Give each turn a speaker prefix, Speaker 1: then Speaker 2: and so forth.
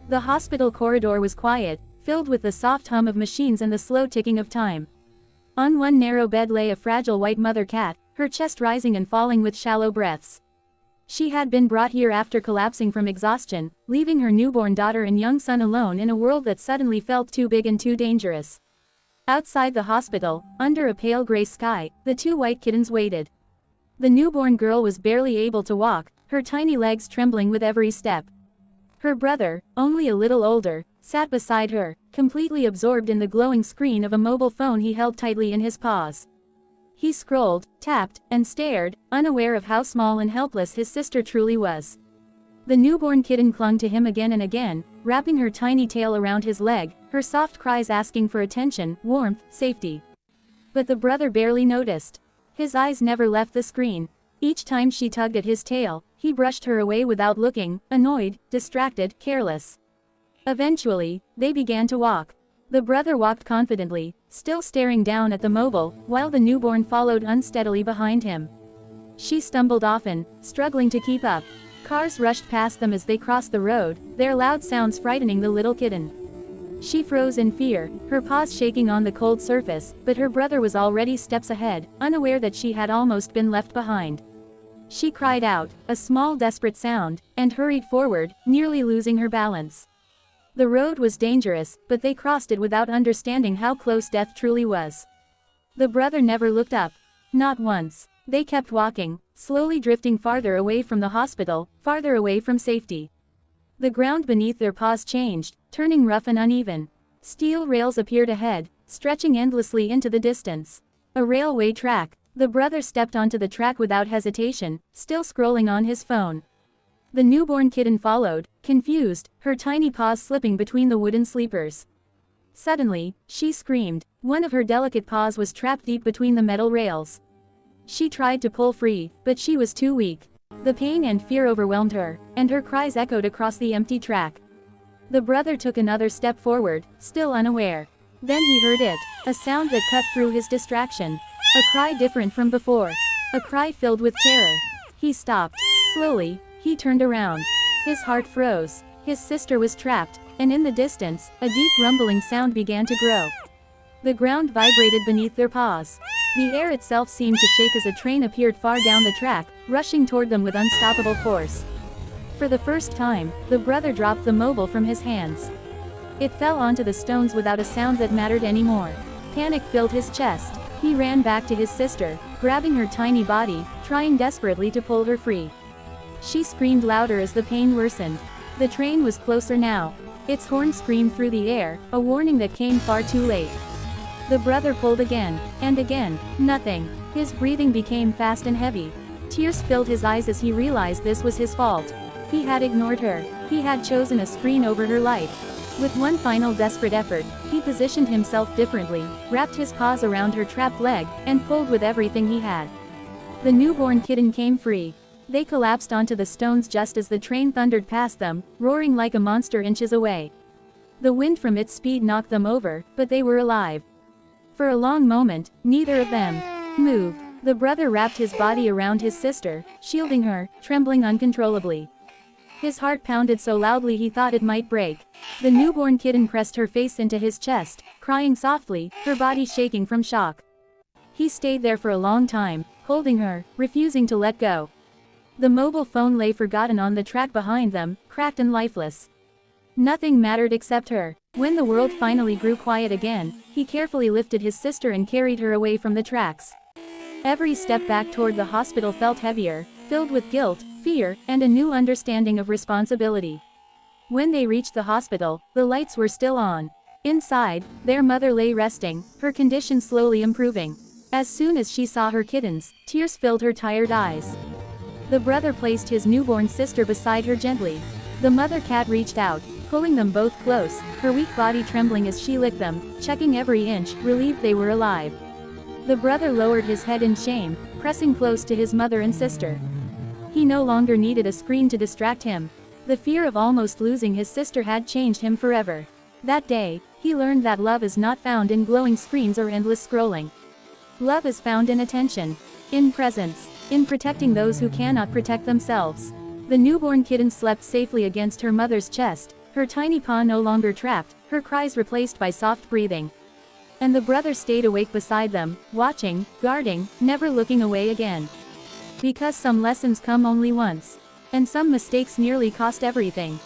Speaker 1: The hospital corridor was quiet, filled with the soft hum of machines and the slow ticking of time. On one narrow bed lay a fragile white mother cat, her chest rising and falling with shallow breaths. She had been brought here after collapsing from exhaustion, leaving her newborn daughter and young son alone in a world that suddenly felt too big and too dangerous. Outside the hospital, under a pale gray sky, the two white kittens waited. The newborn girl was barely able to walk, her tiny legs trembling with every step. Her brother, only a little older, sat beside her, completely absorbed in the glowing screen of a mobile phone he held tightly in his paws. He scrolled, tapped, and stared, unaware of how small and helpless his sister truly was. The newborn kitten clung to him again and again, wrapping her tiny tail around his leg, her soft cries asking for attention, warmth, safety. But the brother barely noticed. His eyes never left the screen. Each time she tugged at his tail, he brushed her away without looking, annoyed, distracted, careless. Eventually, they began to walk. The brother walked confidently, still staring down at the mobile, while the newborn followed unsteadily behind him. She stumbled often, struggling to keep up. Cars rushed past them as they crossed the road, their loud sounds frightening the little kitten. She froze in fear, her paws shaking on the cold surface, but her brother was already steps ahead, unaware that she had almost been left behind. She cried out, a small desperate sound, and hurried forward, nearly losing her balance. The road was dangerous, but they crossed it without understanding how close death truly was. The brother never looked up. Not once. They kept walking, slowly drifting farther away from the hospital, farther away from safety. The ground beneath their paws changed, turning rough and uneven. Steel rails appeared ahead, stretching endlessly into the distance. A railway track. The brother stepped onto the track without hesitation, still scrolling on his phone. The newborn kitten followed, confused, her tiny paws slipping between the wooden sleepers. Suddenly, she screamed. One of her delicate paws was trapped deep between the metal rails. She tried to pull free, but she was too weak. The pain and fear overwhelmed her, and her cries echoed across the empty track. The brother took another step forward, still unaware. Then he heard it, a sound that cut through his distraction. A cry different from before. A cry filled with terror. He stopped. Slowly, he turned around. His heart froze. His sister was trapped, and in the distance, a deep rumbling sound began to grow. The ground vibrated beneath their paws. The air itself seemed to shake as a train appeared far down the track, rushing toward them with unstoppable force. For the first time, the brother dropped the mobile from his hands. It fell onto the stones without a sound that mattered anymore. Panic filled his chest. He ran back to his sister, grabbing her tiny body, trying desperately to pull her free. She screamed louder as the pain worsened. The train was closer now. Its horn screamed through the air, a warning that came far too late. The brother pulled again, and again, nothing. His breathing became fast and heavy. Tears filled his eyes as he realized this was his fault. He had ignored her. He had chosen a screen over her life. With one final desperate effort, he positioned himself differently, wrapped his paws around her trapped leg, and pulled with everything he had. The newborn kitten came free. They collapsed onto the stones just as the train thundered past them, roaring like a monster inches away. The wind from its speed knocked them over, but they were alive. For a long moment, neither of them moved. The brother wrapped his body around his sister, shielding her, trembling uncontrollably. His heart pounded so loudly he thought it might break. The newborn kitten pressed her face into his chest, crying softly, her body shaking from shock. He stayed there for a long time, holding her, refusing to let go. The mobile phone lay forgotten on the track behind them, cracked and lifeless. Nothing mattered except her. When the world finally grew quiet again, he carefully lifted his sister and carried her away from the tracks. Every step back toward the hospital felt heavier, filled with guilt, fear, and a new understanding of responsibility. When they reached the hospital, the lights were still on. Inside, their mother lay resting, her condition slowly improving. As soon as she saw her kittens, tears filled her tired eyes. The brother placed his newborn sister beside her gently. The mother cat reached out, pulling them both close, her weak body trembling as she licked them, checking every inch, relieved they were alive. The brother lowered his head in shame, pressing close to his mother and sister. He no longer needed a screen to distract him. The fear of almost losing his sister had changed him forever. That day, he learned that love is not found in glowing screens or endless scrolling. Love is found in attention, in presence, in protecting those who cannot protect themselves. The newborn kitten slept safely against her mother's chest, Her tiny paw no longer trapped, her cries replaced by soft breathing. And the brother stayed awake beside them, watching, guarding, never looking away again. Because some lessons come only once. And some mistakes nearly cost everything.